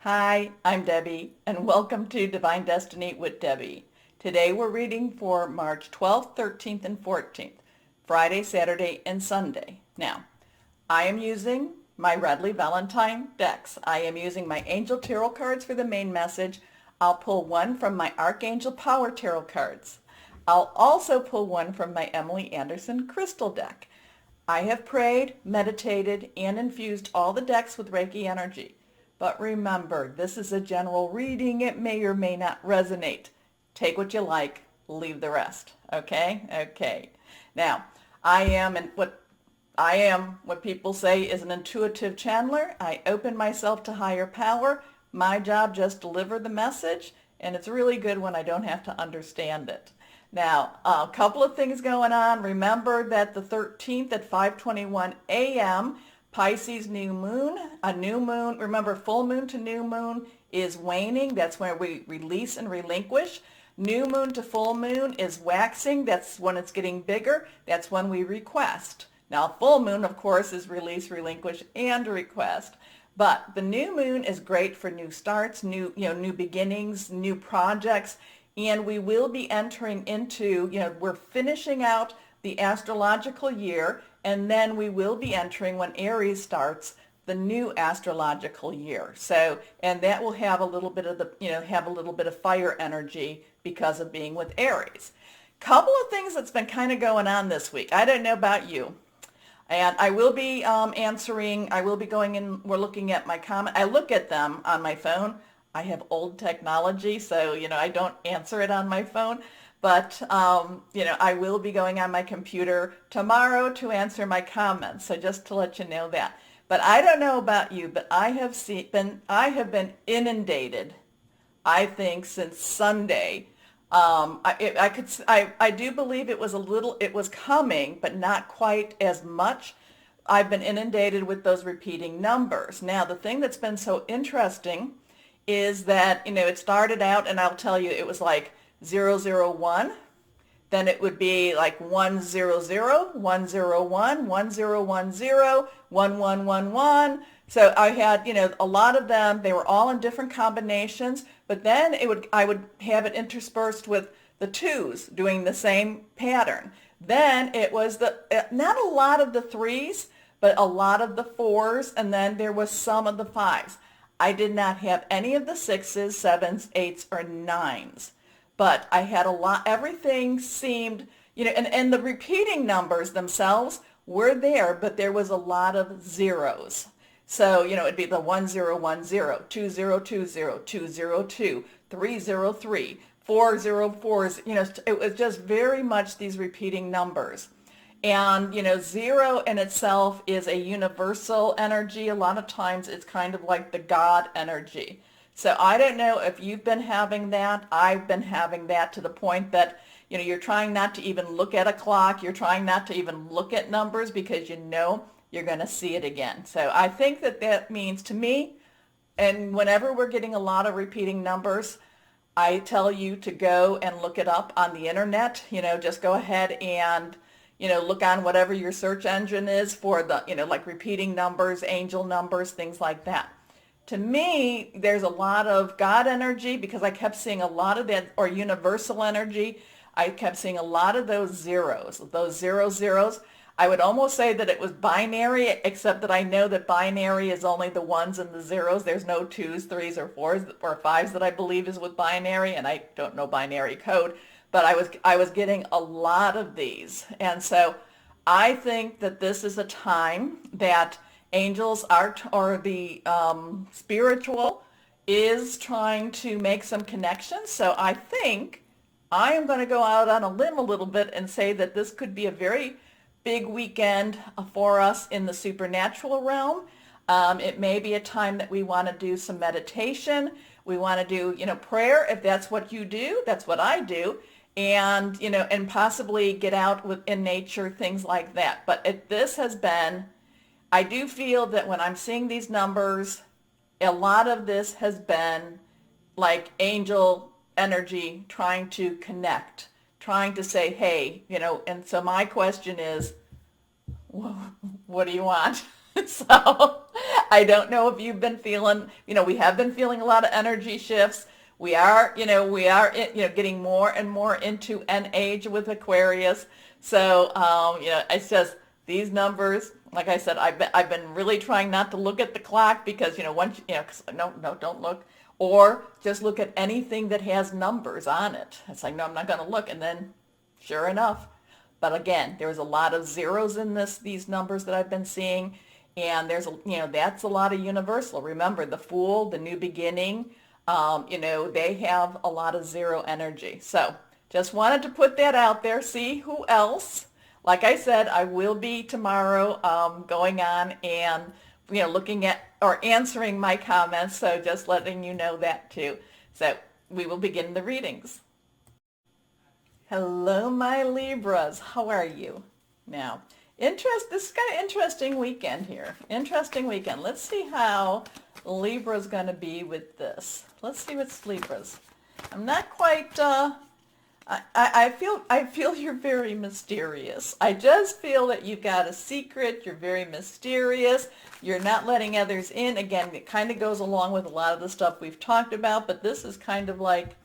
Hi, I'm Debbie, and welcome to Divine Destiny with Debbie. Today we're reading for March 12th, 13th, and 14th, Friday, Saturday, and Sunday. Now, I am using my Redley Valentine decks. I am using my Angel Tarot cards for the main message. I'll pull one from my Archangel Power Tarot cards. I'll also pull one from my Emily Anderson Crystal deck. I have prayed, meditated, and infused all the decks with Reiki energy. But remember, this is a general reading. It may or may not resonate. Take what you like, leave the rest. Okay? Okay. Now, I am what people say is an intuitive channeler. I open myself to higher power. My job just deliver the message, and it's really good when I don't have to understand it. Now, a couple of things going on. Remember that the 13th at 5:21 a.m. Pisces new moon, a new moon. Remember, full moon to new moon is waning. That's where we release and relinquish. New moon to full moon is waxing. That's when it's getting bigger. That's when we request. Now, full moon, of course, is release, relinquish, and request. But the new moon is great for new starts, new beginnings, new projects, and we will be entering into, we're finishing out the astrological year, and then we will be entering when Aries starts the new astrological year. So, and that will have a little bit of have a little bit of fire energy because of being with Aries. Couple of things that's been kind of going on this week. I don't know about you. And I will be I will be going in, we're looking at my comment. I look at them on my phone. I have old technology, so, I don't answer it on my phone. But, I will be going on my computer tomorrow to answer my comments. So just to let you know that. But I don't know about you, but I have been inundated, I think, since Sunday. I do believe it was coming, but not quite as much. I've been inundated with those repeating numbers. Now, the thing that's been so interesting is that, it started out, and I'll tell you, it was like 001, then it would be like 100, 101, 1010, 1111. So I had, a lot of them. They were all in different combinations, but then I would have it interspersed with the twos doing the same pattern. Then it was not a lot of the threes, but a lot of the fours, and then there was some of the fives. I did not have any of the sixes, sevens, eights, or nines. But I had a lot, everything seemed, and the repeating numbers themselves were there, but there was a lot of zeros. So, it'd be the 1010, 2020, 202, 303, 404s, it was just very much these repeating numbers. And, zero in itself is a universal energy. A lot of times it's kind of like the God energy. So I don't know if you've been having that. I've been having that to the point that, you're trying not to even look at a clock. You're trying not to even look at numbers because you're going to see it again. So I think that means to me, and whenever we're getting a lot of repeating numbers, I tell you to go and look it up on the internet. Just go ahead and, look on whatever your search engine is for the, like repeating numbers, angel numbers, things like that. To me, there's a lot of God energy because I kept seeing a lot of that, or universal energy. I kept seeing a lot of those zeros, those zeros. I would almost say that it was binary, except that I know that binary is only the ones and the zeros. There's no twos, threes, or fours, or fives that I believe is with binary, and I don't know binary code. But I was getting a lot of these. And so I think that this is a time that angels are, or the spiritual is trying to make some connections. So I think I am going to go out on a limb a little bit and say that this could be a very big weekend for us in the supernatural realm. It may be a time that we want to do some meditation. We want to do, prayer, if that's what you do. That's what I do. And, and possibly get out in nature, things like that. But this has been, I do feel that when I'm seeing these numbers, a lot of this has been like angel energy trying to connect, trying to say, hey, and so my question is, what do you want? So I don't know if you've been feeling, we have been feeling a lot of energy shifts. We are, getting more and more into an age with Aquarius. So, it's just these numbers. Like I said, I've been really trying not to look at the clock because, once, 'cause no, don't look. Or just look at anything that has numbers on it. It's like, no, I'm not going to look. And then, sure enough. But again, there's a lot of zeros in these numbers that I've been seeing. And that's a lot of universal. Remember, the Fool, the New Beginning, they have a lot of zero energy. So just wanted to put that out there. See who else. Like I said, I will be tomorrow going on and looking at or answering my comments, so just letting you know that too. So we will begin the readings. Hello, my Libras. How are you? Now, this is kind of interesting weekend here. Interesting weekend. Let's see how Libra's going to be with this. Let's see what's Libra's. I'm not quite... I feel you're very mysterious. I just feel that you've got a secret. You're very mysterious. You're not letting others in. Again, it kind of goes along with a lot of the stuff we've talked about, but this is kind of like,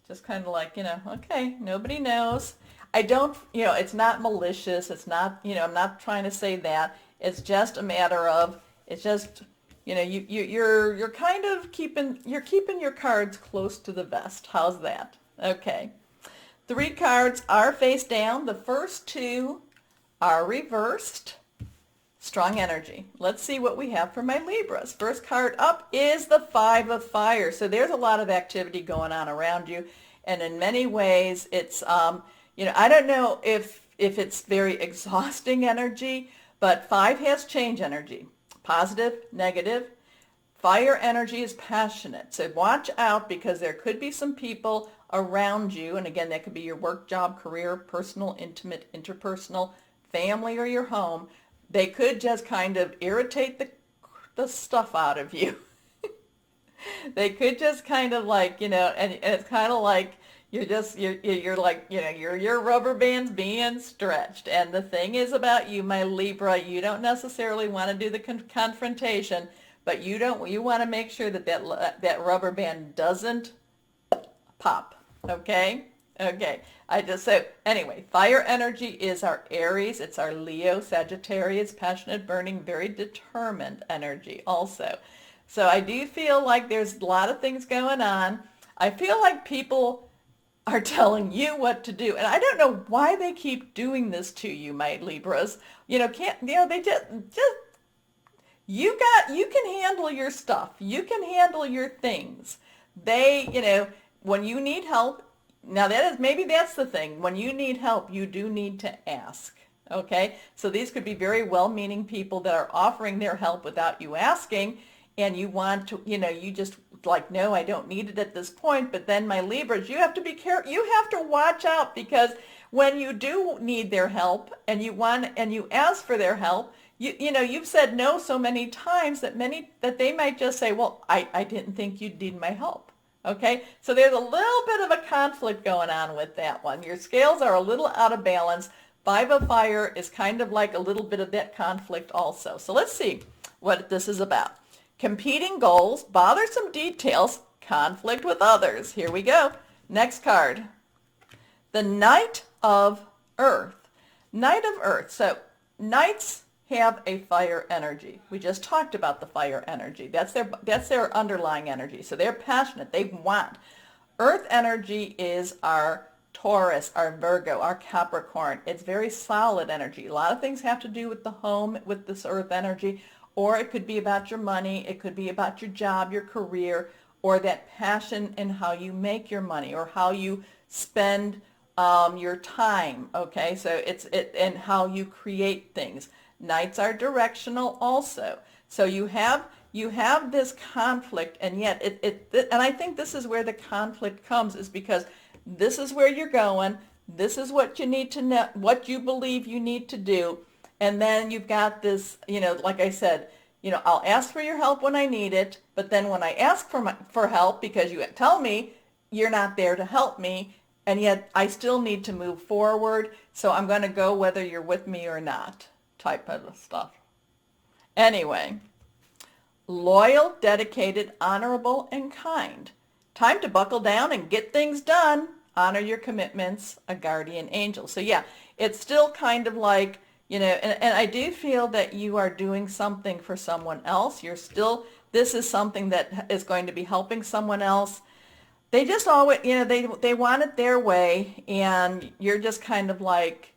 okay, nobody knows. I don't, it's not malicious. It's not, I'm not trying to say that. It's just a matter of, it's just, you're kind of keeping your cards close to the vest. How's that? Okay. 3 cards are face down. The first 2 are reversed. Strong energy. Let's see what we have for my Libras. First card up is the 5 of Fire. So there's a lot of activity going on around you. And in many ways, it's, I don't know if it's very exhausting energy, but 5 has change energy. Positive, negative. Fire energy is passionate. So watch out because there could be some people around you, and again, that could be your work, job, career, personal, intimate, interpersonal, family, or your home. They could just kind of irritate the stuff out of you. They could just kind of like, and it's kind of like you're like, your rubber band's being stretched. And the thing is about you, my Libra, you don't necessarily want to do the confrontation, but you want to make sure that rubber band doesn't pop. Okay? Okay. So anyway, fire energy is our Aries. It's our Leo, Sagittarius, passionate, burning, very determined energy also. So I do feel like there's a lot of things going on. I feel like people are telling you what to do. And I don't know why they keep doing this to you, my Libras. They just you can handle your stuff. You can handle your things. When you need help, now maybe that's the thing. When you need help, you do need to ask. Okay? So these could be very well-meaning people that are offering their help without you asking, and you want to, you just like, no, I don't need it at this point. But then my Libras, you have to be careful. You have to watch out, because when you do need their help and you ask for their help, you've said no so many times that they might just say, well, I didn't think you'd need my help. Okay, so there's a little bit of a conflict going on with that one. Your scales are a little out of balance. 5 of Fire is kind of like a little bit of that conflict also. So let's see what this is about. Competing goals, bothersome details, conflict with others. Here we go. Next card. The Knight of Earth. Knight of Earth. So Knights have a fire energy. We just talked about the fire energy. That's their underlying energy. So they're passionate. They want. Earth energy is our Taurus, our Virgo, our Capricorn. It's very solid energy. A lot of things have to do with the home with this earth energy, or it could be about your money. It could be about your job, your career, or that passion in how you make your money or how you spend your time. Okay, so and how you create things. Knights are directional also. So you have this conflict, and yet and I think this is where the conflict comes, is because this is where you're going. This is what you need to know, what you believe you need to do. And then you've got this, like I said, I'll ask for your help when I need it, but then when I ask for help, because you tell me you're not there to help me, and yet I still need to move forward, so I'm going to go whether you're with me or not, type of stuff. Anyway, loyal, dedicated, honorable, and kind. Time to buckle down and get things done. Honor your commitments, a guardian angel. So yeah, it's still kind of like, and I do feel that you are doing something for someone else. This is something that is going to be helping someone else. They just always, they want it their way, and you're just kind of like,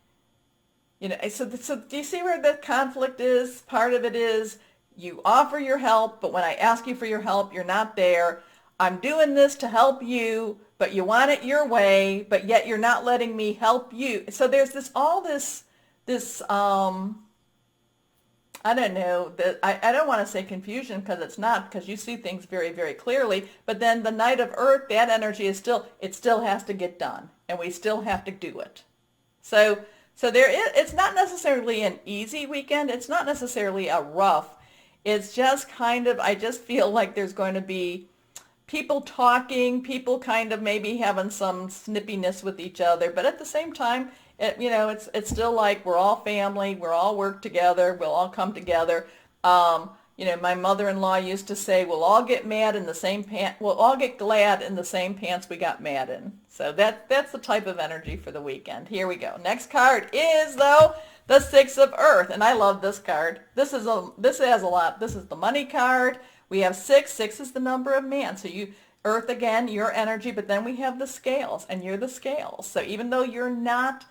so do you see where the conflict is? Part of it is you offer your help, but when I ask you for your help, you're not there. I'm doing this to help you, but you want it your way, but yet you're not letting me help you. So there's this I don't know, I don't want to say confusion, because it's not, because you see things very, very clearly. But then the Knight of Earth, that energy is it still has to get done, and we still have to do it. So it's not necessarily an easy weekend. It's not necessarily a rough. It's just kind of, I just feel like there's going to be people talking, people kind of maybe having some snippiness with each other, but at the same time, it's still like we're all family, we're all work together, we'll all come together. My mother-in-law used to say, we'll all get glad in the same pants we got mad in. So that's the type of energy for the weekend. Here we go. Next card is, though, the Six of Earth, and I love this card. This has a lot. This is the money card. We have six. Six is the number of man. So Earth again, your energy, but then we have the scales, and you're the scales. So even though you're not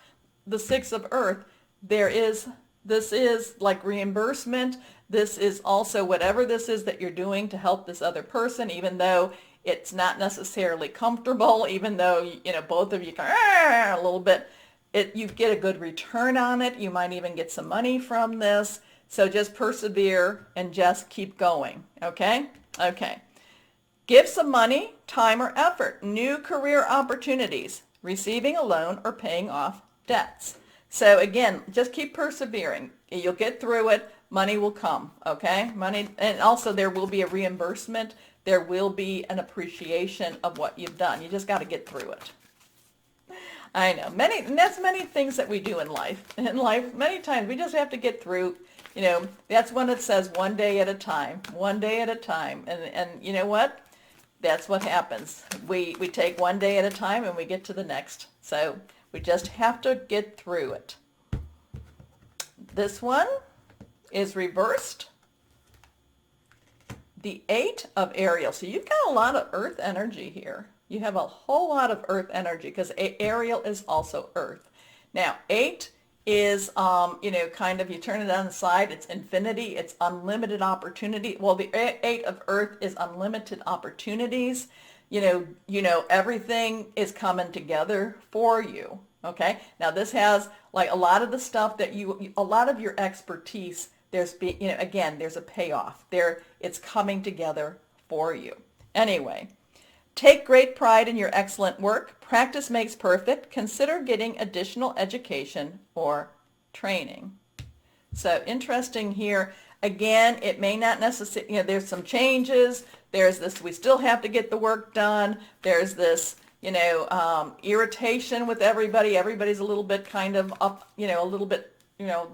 the Six of Earth, this is like reimbursement. This is also whatever this is that you're doing to help this other person, even though it's not necessarily comfortable, even though, both of you a little bit, you get a good return on it. You might even get some money from this. So just persevere and just keep going. Okay? Okay. Give some money, time, or effort. New career opportunities. Receiving a loan or paying off debts. So again, just keep persevering. You'll get through it. Money will come. Okay? Money, and also there will be a reimbursement. There will be an appreciation of what you've done. You just got to get through it. I know. That's many things that we do in life. In life, many times we just have to get through. That's when it says one day at a time, one day at a time. And you know what? That's what happens. We take one day at a time and we get to the next. So we just have to get through it. This one is reversed. The Eight of Ariel. So you've got a lot of earth energy here. You have a whole lot of earth energy, because Ariel is also earth. Now, 8 is, kind of, you turn it on the side, it's infinity, it's unlimited opportunity. Well, the 8 of earth is unlimited opportunities. Everything is coming together for you. Okay. Now, this has like a lot of the stuff that a lot of your expertise, there's a payoff there. It's coming together for you. Anyway. Take great pride in your excellent work. Practice makes perfect. Consider getting additional education or training. So interesting here. Again, it may not necessarily, there's some changes. There's this, we still have to get the work done. There's this, irritation with everybody. Everybody's a little bit kind of up, a little bit,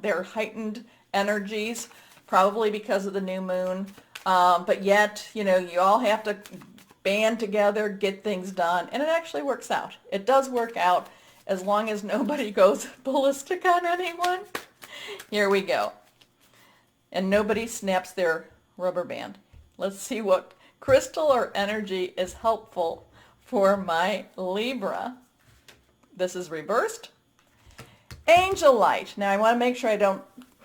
their heightened energies, probably because of the new moon. But yet, you all have to band together, get things done, and it actually works out. It does work out as long as nobody goes ballistic on anyone. Here we go. And nobody snaps their rubber band. Let's see what crystal or energy is helpful for my Libra. This is reversed. Angel light. Now I want to make sure I don't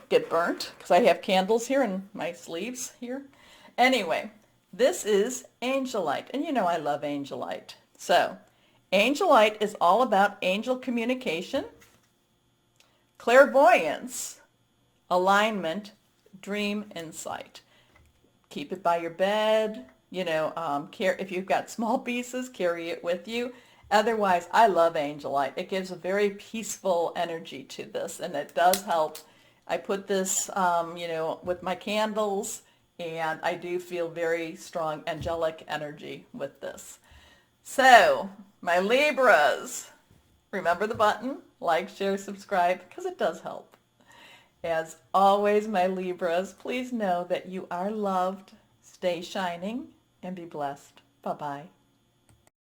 get burnt, because I have candles here in my sleeves here. Anyway. This is angelite, and I love angelite. So, angelite is all about angel communication, clairvoyance, alignment, dream insight. Keep it by your bed, if you've got small pieces, carry it with you. Otherwise, I love angelite. It gives a very peaceful energy to this, and it does help. I put this, with my candles, and I do feel very strong angelic energy with this. So, my Libras, remember the button, like, share, subscribe, because it does help. As always, my Libras, please know that you are loved. Stay shining and be blessed. Bye-bye.